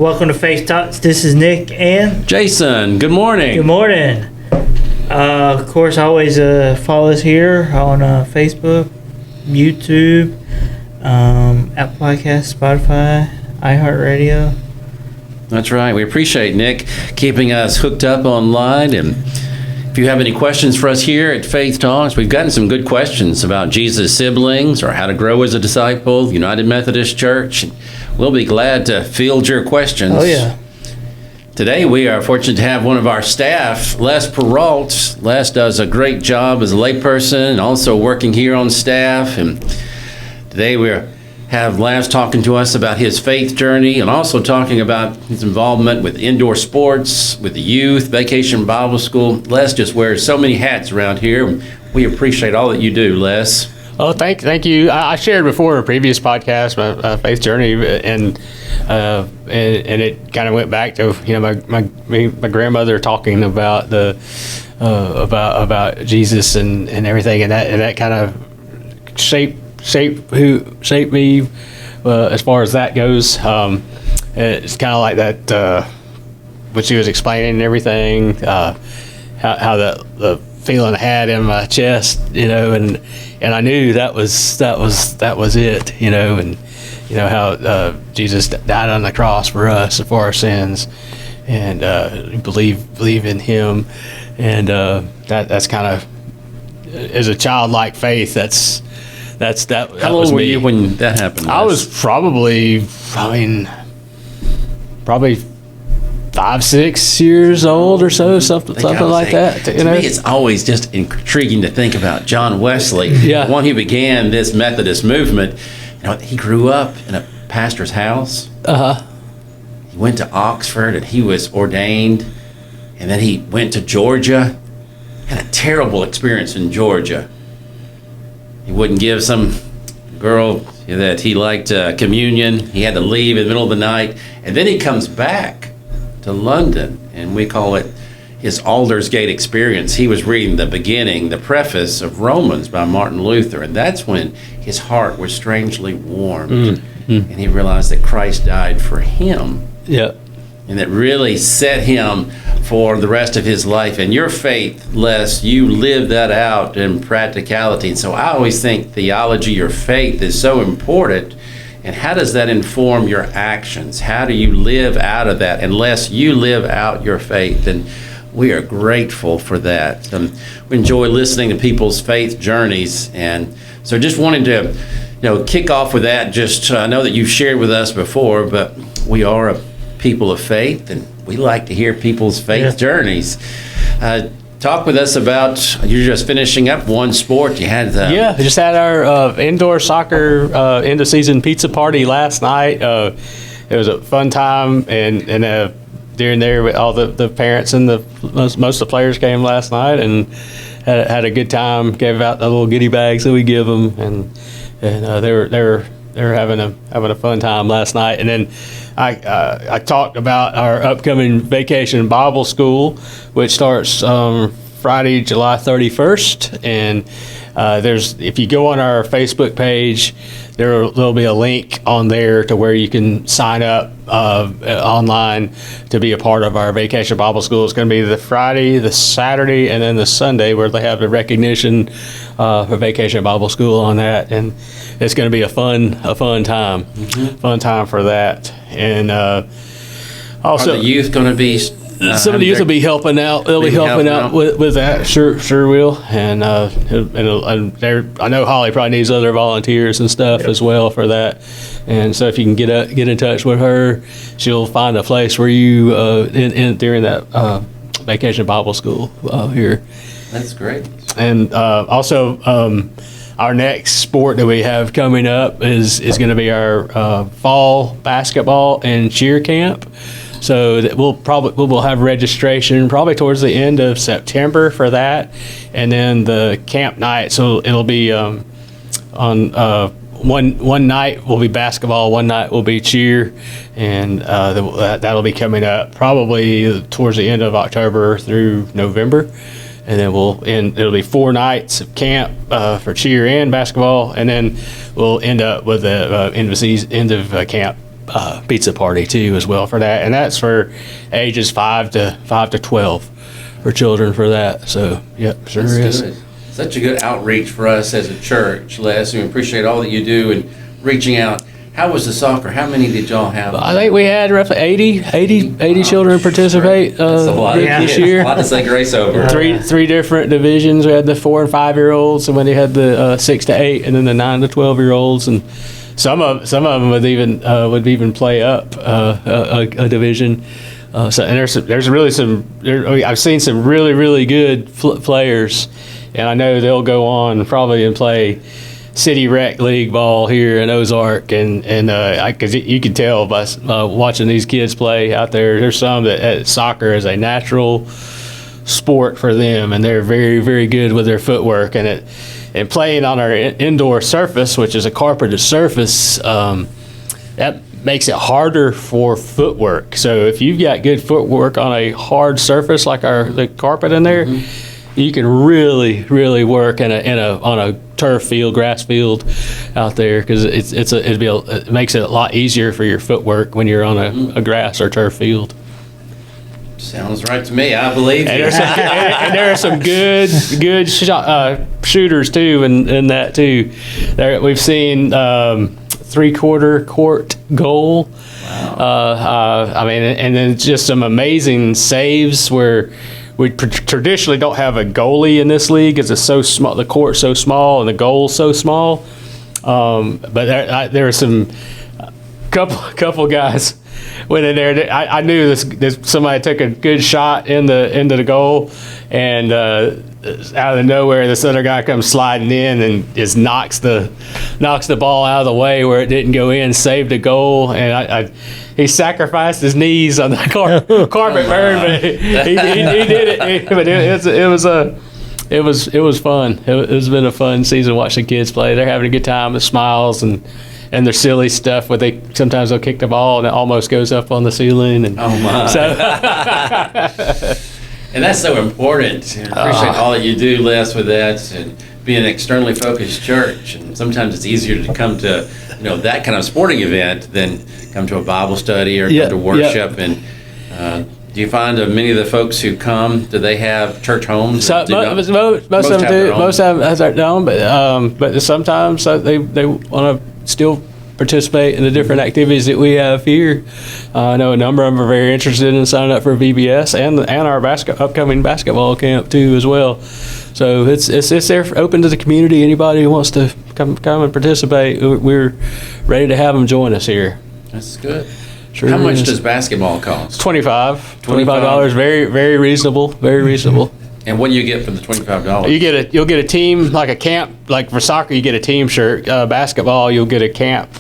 Welcome to Faith Talks. This is Nick and Jason. Good morning. good morning. Of course, always follow us here on Facebook, YouTube, Apple Podcasts, Spotify, iHeartRadio. That's right. We appreciate Nick keeping us hooked up online. And if you have any questions for us here at Faith Talks, we've gotten some good questions about Jesus' siblings or how to grow as a disciple, United Methodist Church. We'll be glad to field your questions. Oh, yeah. Today, we are fortunate to have one of our staff, Les Perrault. Les does a great job as a layperson and also working here on staff. And today, we have Les talking to us about his faith journey and also talking about his involvement with indoor sports, with the youth, Vacation Bible School. Les just wears so many hats around here. We appreciate all that you do, Les. Oh, thank you. I shared before in a previous podcast my faith journey, and it kind of went back to my grandmother talking about the about Jesus and everything, and that kind of shaped me as far as that goes. It's kind of like that what she was explaining and everything, how the feeling I had in my chest, and I knew that was it, and how Jesus died on the cross for us and for our sins, and believe in Him, and that's kind of, as a childlike faith, that. How old were you when that happened? I was probably 5-6 years old or so, something like that. To me, it's always just intriguing to think about John Wesley, the one who began this Methodist movement. He grew up in a pastor's house. He went to Oxford and he was ordained, and then he went to Georgia. Had a terrible experience in Georgia. He wouldn't give some girl that he liked communion. He had to leave in the middle of the night, and then he comes back to London, and we call it his Aldersgate experience. He was reading the preface of Romans by Martin Luther, and that's when his heart was strangely warmed, and he realized that Christ died for him. Yeah. And that really set him for the rest of his life. And your faith, Les, you live that out in practicality. And so I always think theology, your faith, is so important. And how does that inform your actions? How do you live out of that? Unless you live out your faith, and we are grateful for that. We enjoy listening to people's faith journeys, and so just wanted to, kick off with that. Just I know that you've shared with us before, but we are a people of faith, and we like to hear people's faith journeys. Talk with us about, you're just finishing up one sport. You had we just had our indoor soccer end of season pizza party last night. It was a fun time, and during there, all the parents and most of the players came last night and had a good time. Gave out the little goodie bags that we give them, and they were having a fun time last night. And then I talked about our upcoming Vacation Bible School, which starts Friday, July 31st. And if you go on our Facebook page, there'll be a link on there to where you can sign up online to be a part of our Vacation Bible School. It's going to be the Friday, the Saturday, and then the Sunday where they have the recognition for Vacation Bible School on that, and it's going to be a fun time, fun time for that. And also, are the youth going to be? Some of the youth will be helping out. They'll be helping out with that. Sure will. And I know Holly probably needs other volunteers and stuff as well for that. And so if you can get in touch with her, she'll find a place where you during that Vacation Bible School here. That's great. And also, our next sport that we have coming up is going to be our fall basketball and cheer camp. So that we'll have registration probably towards the end of September for that, and then the camp night. So it'll be on one night will be basketball, one night will be cheer, and that'll be coming up probably towards the end of October through November. And then it'll be 4 nights of camp for cheer and basketball, and then we'll end up with the end of camp pizza party too as well for that, and that's for ages 5 to 12 for children for that. So yep, sure That's is. good. Such a good outreach for us as a church, Les. We appreciate all that you do and reaching out. How was the soccer? How many did y'all have? I think we had roughly 80 children participate That's a lot this of year. A lot to say grace over. Three different divisions. We had the 4 and 5 year olds, and when they had the 6 to 8, and then the 9 to 12 year olds, and some of them would even play up a division. So and there's really some. I've seen some really good players, and I know they'll go on probably and play City Rec League ball here in Ozark, and because you can tell by watching these kids play out there. There's some that soccer is a natural sport for them, and they're very good with their footwork, and playing on our indoor surface, which is a carpeted surface, that makes it harder for footwork. So if you've got good footwork on a hard surface like the carpet in there, you can really work on a turf field, grass field out there, because it makes it a lot easier for your footwork when you're on a grass or turf field. Sounds right to me. I believe you. And there are some good shooters too, in that too. We've seen 3/4 court goal. Wow. I mean, and then just some amazing saves where we traditionally don't have a goalie in this league because it's so small. The court's so small and the goal's so small. But there are some couple guys went in there. I knew this somebody took a good shot into the goal, and out of nowhere, this other guy comes sliding in and just knocks the ball out of the way where it didn't go in, saved the goal, and he sacrificed his knees on the carpet burn, but he did it. But it was fun. It's been a fun season watching kids play. They're having a good time with smiles and their silly stuff where sometimes they'll kick the ball and it almost goes up on the ceiling. And oh my! So and that's so important. I appreciate all that you do, Les, with that, and being an externally focused church. And sometimes it's easier to come to that kind of sporting event than come to a Bible study or come to worship. And do you find many of the folks who come, do they have church homes? So, most of them do. Most of them have their own, but sometimes they want to still participate in the different activities that we have here. I know a number of them are very interested in signing up for VBS and our upcoming basketball camp too as well. So it's there open to the community. Anybody who wants to come and participate, we're ready to have them join us here. That's good. Sure. How much does basketball cost? $25. Very reasonable. Very reasonable. And what do you get for the $25? You'll get a team, like a camp, like for soccer you get a team shirt. Basketball you'll get a camp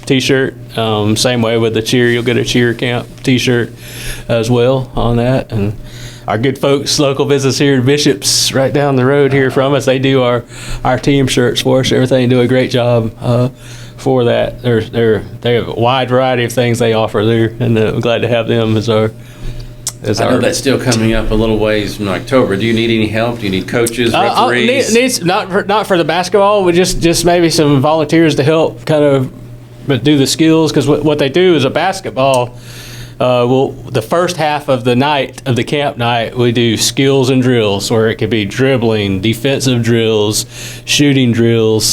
T-shirt. Same way with the cheer, you'll get a cheer camp T-shirt as well on that. And our good folks, local business here in Bishop's, right down the road here from us, they do our team shirts for us. Everything, do a great job for that. They have a wide variety of things they offer there, and I'm glad to have them as our. I know that's still coming up a little ways from October. Do you need any help? Do you need coaches, referees? Not for the basketball, but just maybe some volunteers to help kind of do the skills, because what they do is a basketball. The first half of the night of the camp night, we do skills and drills, where it could be dribbling, defensive drills, shooting drills,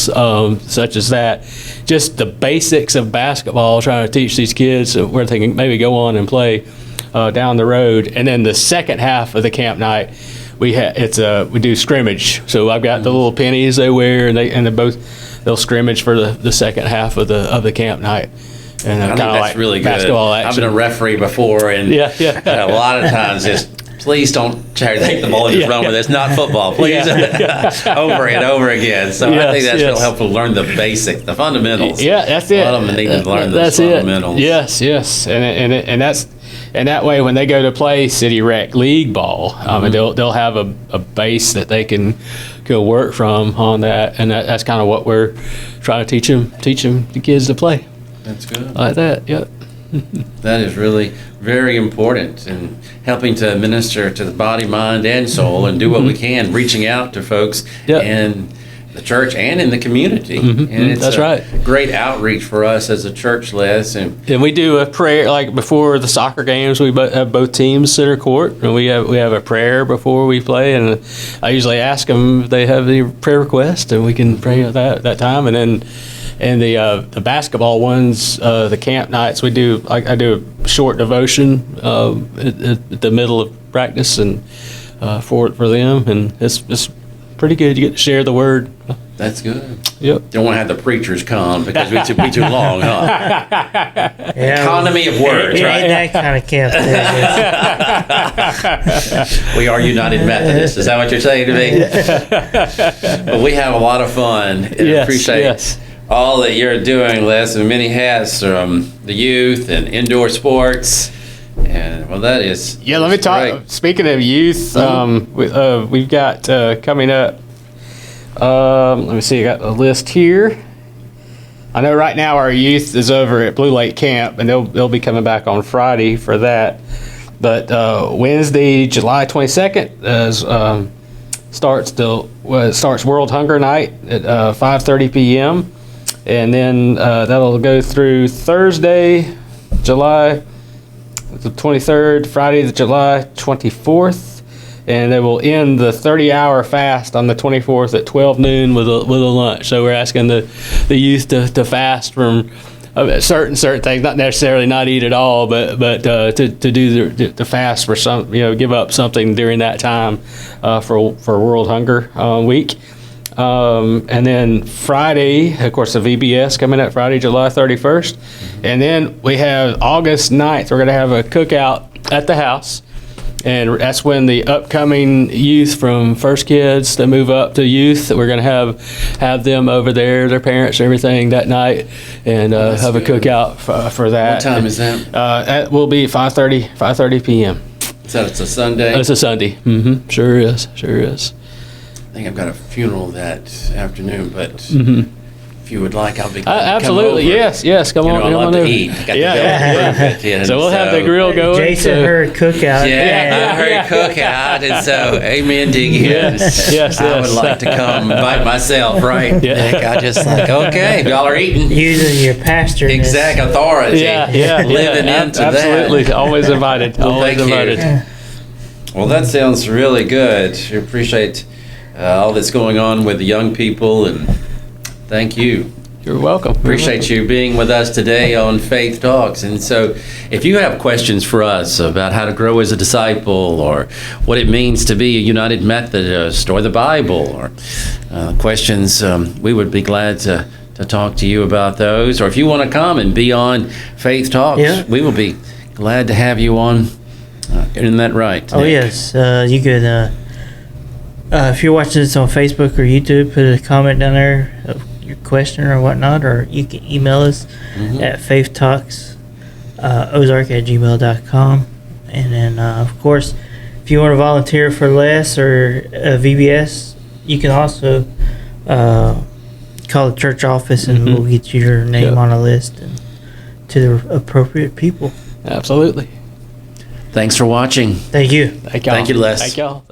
such as that. Just the basics of basketball, trying to teach these kids where they can maybe go on and play down the road. And then the second half of the camp night, we do scrimmage. So I've got the little pennies they wear, and they'll scrimmage for the second half of the camp night. And I think that's like really good. Basketball action. I've been a referee before, and a lot of times please don't try to take the ball and just run with it. It's not football, please. Over and over again. So I think that's real helpful to learn the basics, the fundamentals. Yeah, that's it. A lot of them need to learn those fundamentals. Yes, and that way when they go to play City Rec League ball, they'll have a base that they can go work from on that, and that's kind of what we're trying to teach them the kids to play. That's good. Like that, yeah. That is really very important in helping to minister to the body, mind, and soul, and do what we can, reaching out to folks and the church and in the community. And it's That's right. Great outreach for us as a church, Les. And we do a prayer like before the soccer games. We have both teams center court, and we have a prayer before we play. And I usually ask them if they have any prayer requests, and we can pray at that time. And then the basketball ones, the camp nights, I do a short devotion at the middle of practice and for them, and it's pretty good. You get to share the word. that's good. Yep. Don't want to have the preachers come because we'd be too long, huh? Yeah, Economy of words, it right? ain't that kind of camp. We are United Methodists. Is that what you're saying to me? But we have a lot of fun and appreciate all that you're doing, Les, and many hats from the youth and indoor sports. And well, that is Let me talk. great. Speaking of youth, we've got coming up. Let me see. I got a list here. I know right now our youth is over at Blue Lake Camp, and they'll be coming back on Friday for that. But Wednesday, July 22nd, starts World Hunger Night at 5:30 p.m. And then that'll go through Thursday, July the 23rd, Friday, the July 24th, and they will end the 30-hour fast on the 24th at 12 noon with a lunch. So we're asking the youth to fast from certain things, not necessarily not eat at all, but to do the fast for some, give up something during that time for World Hunger Week. And then Friday, of course, the VBS coming up Friday, July 31st. And then we have August 9th. We're going to have a cookout at the house. And that's when the upcoming youth from First Kids that move up to youth, we're going to have them over there, their parents and everything that night, and have a cookout for that. What time is that? That will be 5:30 p.m. So it's a Sunday? It's a Sunday. Mm-hmm. Sure is. I think I've got a funeral that afternoon, but if you would like, I'll be glad to absolutely. come over. Yes. Come on. I love to eat. I got to go over it. So we'll have the grill going. Jason heard cookout. Yeah, I heard cookout, and so amen to you. Yes. I would like to come invite myself, right? Yeah. Nick, I just like, okay, y'all are eating. Using your pastor. Exact authority. Living into that. Absolutely. Always invited. Always thank you. invited. Well, that sounds really good. I appreciate all that's going on with the young people, and thank you. You're welcome. Appreciate you being with us today on Faith Talks. And so if you have questions for us about how to grow as a disciple, or what it means to be a United Methodist, or the Bible, or questions, we would be glad to talk to you about those. Or if you want to come and be on Faith Talks, we will be glad to have you on. Isn't that right, Oh, Nick? yes. You could, if you're watching this on Facebook or YouTube, put a comment down there of your question or whatnot, or you can email us at faithtalksozark@gmail.com. And then, of course, if you want to volunteer for Les or VBS, you can also call the church office, and we'll get your name on a list and to the appropriate people. Absolutely. Thanks for watching. Thank you. Thank y'all. Thank you, Les. Thank y'all.